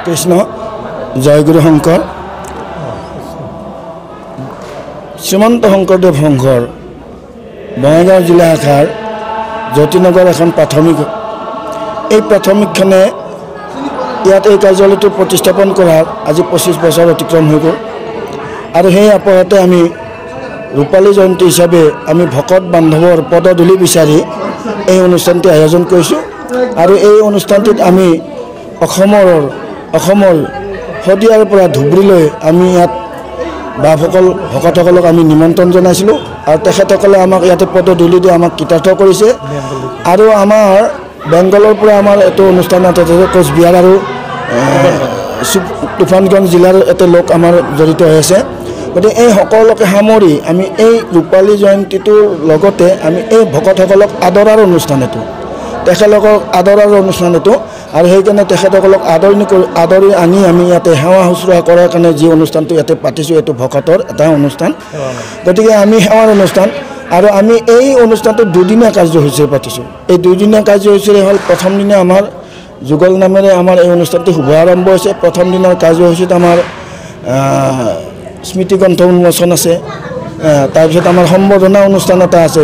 কৃষ্ণ জয়গুৰু শংকৰ শ্ৰীমন্ত শংকৰদেৱ সংঘৰ বঙাইগাঁও জিলা শাখাৰ জ্যোতিনগৰ এখন প্ৰাথমিক এই প্ৰাথমিকখনে ইয়াত এই কাৰ্যালয়টো প্ৰতিস্থাপন কৰাৰ আজি 25 বছৰ অতিক্ৰম হৈ গ'ল আৰু সেই আপহতে আমি ৰূপালী জয়ন্তী হিচাপে আমি ভকত বান্ধৱৰ পদধূলি বিচাৰি এই অনুষ্ঠানটি আয়োজন কৰিছোঁ আৰু এই অনুষ্ঠানটিত আমি অসমৰ শদিয়াৰ পৰা ধুবুৰীলৈ আমি ইয়াত বাপসকল ভকতসকলক আমি নিমন্ত্ৰণ জনাইছিলোঁ আৰু তেখেতসকলে আমাক ইয়াতে পদধূলি দি আমাক কৃতাৰ্থ কৰিছে আৰু আমাৰ বেংগলৰ পৰা আমাৰ এইটো অনুষ্ঠান আছে কোচবিহাৰ আৰু তুফানগঞ্জ জিলাৰ এটা লোক আমাৰ জড়িত হৈ আছে গতিকে এই সকলোকে সামৰি আমি এই ৰূপালী জয়ন্তীটোৰ লগতে আমি এই ভকতসকলক আদৰাৰ অনুষ্ঠান এইটো তেখেতলোকক আদৰাৰ অনুষ্ঠান এইটো আৰু সেইকাৰণে তেখেতসকলক আদৰি আনি আমি ইয়াতে সেৱা শুশ্ৰূষা কৰাৰ কাৰণে যি অনুষ্ঠানটো ইয়াতে পাতিছোঁ এইটো ভকতৰ এটা অনুষ্ঠান গতিকে আমি সেৱাৰ অনুষ্ঠান আৰু আমি এই অনুষ্ঠানটো দুদিনীয়া কাৰ্যসূচী পাতিছোঁ এই দুদিনীয়া কাৰ্যসূচীৰে হ'ল প্ৰথম দিনা আমাৰ যুগল নামেৰে আমাৰ এই অনুষ্ঠানটো শুভ আৰম্ভ হৈছে প্ৰথম দিনৰ কাৰ্যসূচীত আমাৰ স্মৃতি গ্ৰন্থ উন্মোচন আছে তাৰপিছত আমাৰ সম্বৰ্ধনা অনুষ্ঠান এটা আছে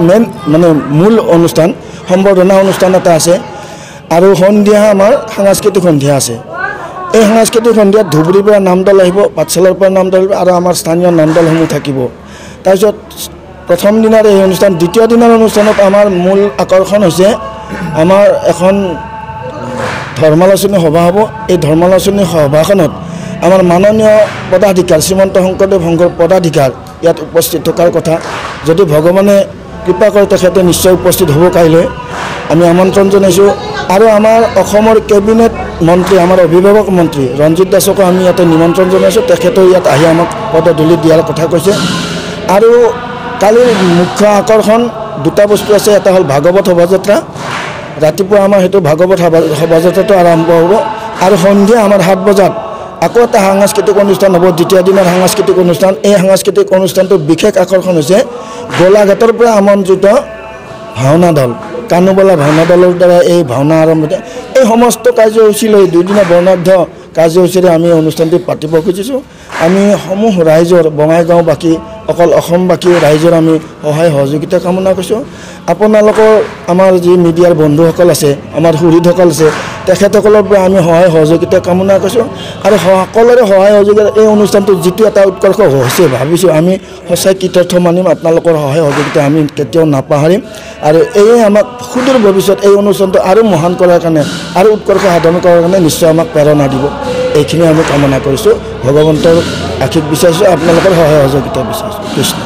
মেইন মানে মূল অনুষ্ঠান সম্বৰ্ধনা অনুষ্ঠান এটা আছে আৰু সন্ধিয়া আমাৰ সাংস্কৃতিক সন্ধিয়া আছে এই সাংস্কৃতিক সন্ধিয়াত ধুবুৰীৰ পৰা নামদল আহিব পাঠশালাৰ পৰা নামদল আহিব আৰু আমাৰ স্থানীয় নামদলসমূহ থাকিব তাৰপিছত প্ৰথম দিনাৰ এই অনুষ্ঠান দ্বিতীয় দিনৰ অনুষ্ঠানত আমাৰ মূল আকৰ্ষণ হৈছে আমাৰ এখন ধৰ্মালোচনী সভা হ'ব এই ধৰ্মালোচনী সভাখনত আমাৰ মাননীয় পদাধিকাৰ শ্ৰীমন্ত শংকৰদেৱ সংঘৰ পদাধিকাৰ ইয়াত উপস্থিত থকাৰ কথা যদি ভগৱানে কৃপা কৰে তেখেতে নিশ্চয় উপস্থিত হ'ব কাইলৈ আমি আমন্ত্ৰণ জনাইছোঁ আৰু আমাৰ অসমৰ কেবিনেট মন্ত্ৰী আমাৰ অভিভাৱক মন্ত্ৰী ৰঞ্জিত দাসকো আমি ইয়াতে নিমন্ত্ৰণ জনাইছোঁ তেখেতেও ইয়াত আহি আমাক পদধূলি দিয়াৰ কথা কৈছে আৰু কালিৰ মুখ্য আকৰ্ষণ দুটা বস্তু আছে এটা হ'ল ভাগৱত শোভাযাত্ৰা ৰাতিপুৱা আমাৰ সেইটো ভাগৱত শোভাযাত্ৰাটো আৰম্ভ হ'ব আৰু সন্ধিয়া আমাৰ 7 বজাত আকৌ এটা সাংস্কৃতিক অনুষ্ঠান হ'ব দ্বিতীয় দিনৰ সাংস্কৃতিক অনুষ্ঠান এই সাংস্কৃতিক অনুষ্ঠানটোৰ বিশেষ আকৰ্ষণ হৈছে গোলাঘাটৰ পৰা আমন্ত্ৰিত ভাওনা দল কানুবলা ভাওনা দলৰ দ্বাৰা এই ভাওনা আৰম্ভ এই সমস্ত কাৰ্যসূচী লৈ দুদিনীয়া বৰ্ণাঢ্য কাৰ্যসূচীৰে আমি অনুষ্ঠানটি পাতিব খুজিছোঁ আমি সমূহ ৰাইজৰ বঙাইগাঁওবাসী অকল অসমবাসী ৰাইজৰ আমি সহায় সহযোগিতা কামনা কৰিছোঁ আপোনালোকৰ আমাৰ যি মিডিয়াৰ বন্ধুসকল আছে আমাৰ সুহৃদসকল আছে তেখেতসকলৰ পৰা আমি সহায় সহযোগিতা কামনা কৰিছোঁ আৰু সকলোৰে সহায় সহযোগিতা এই অনুষ্ঠানটো যিটো এটা উৎকৰ্ষ হৈছে ভাবিছোঁ আমি সঁচাই কৃতাৰ্থ মানিম আপোনালোকৰ সহায় সহযোগিতা আমি কেতিয়াও নাপাহৰিম আৰু এয়ে আমাক সুদূৰ ভৱিষ্যত এই অনুষ্ঠানটো আৰু মহান কৰাৰ কাৰণে আৰু উৎকৰ্ষ সাধন কৰাৰ কাৰণে নিশ্চয় আমাক প্ৰেৰণা দিব এইখিনি আমি কামনা কৰিছোঁ ভগৱন্তৰ আশীষ বিচাৰিছোঁ আপোনালোকৰ সহায় সহযোগিতা বিচাৰিছোঁ কৃষ্ণ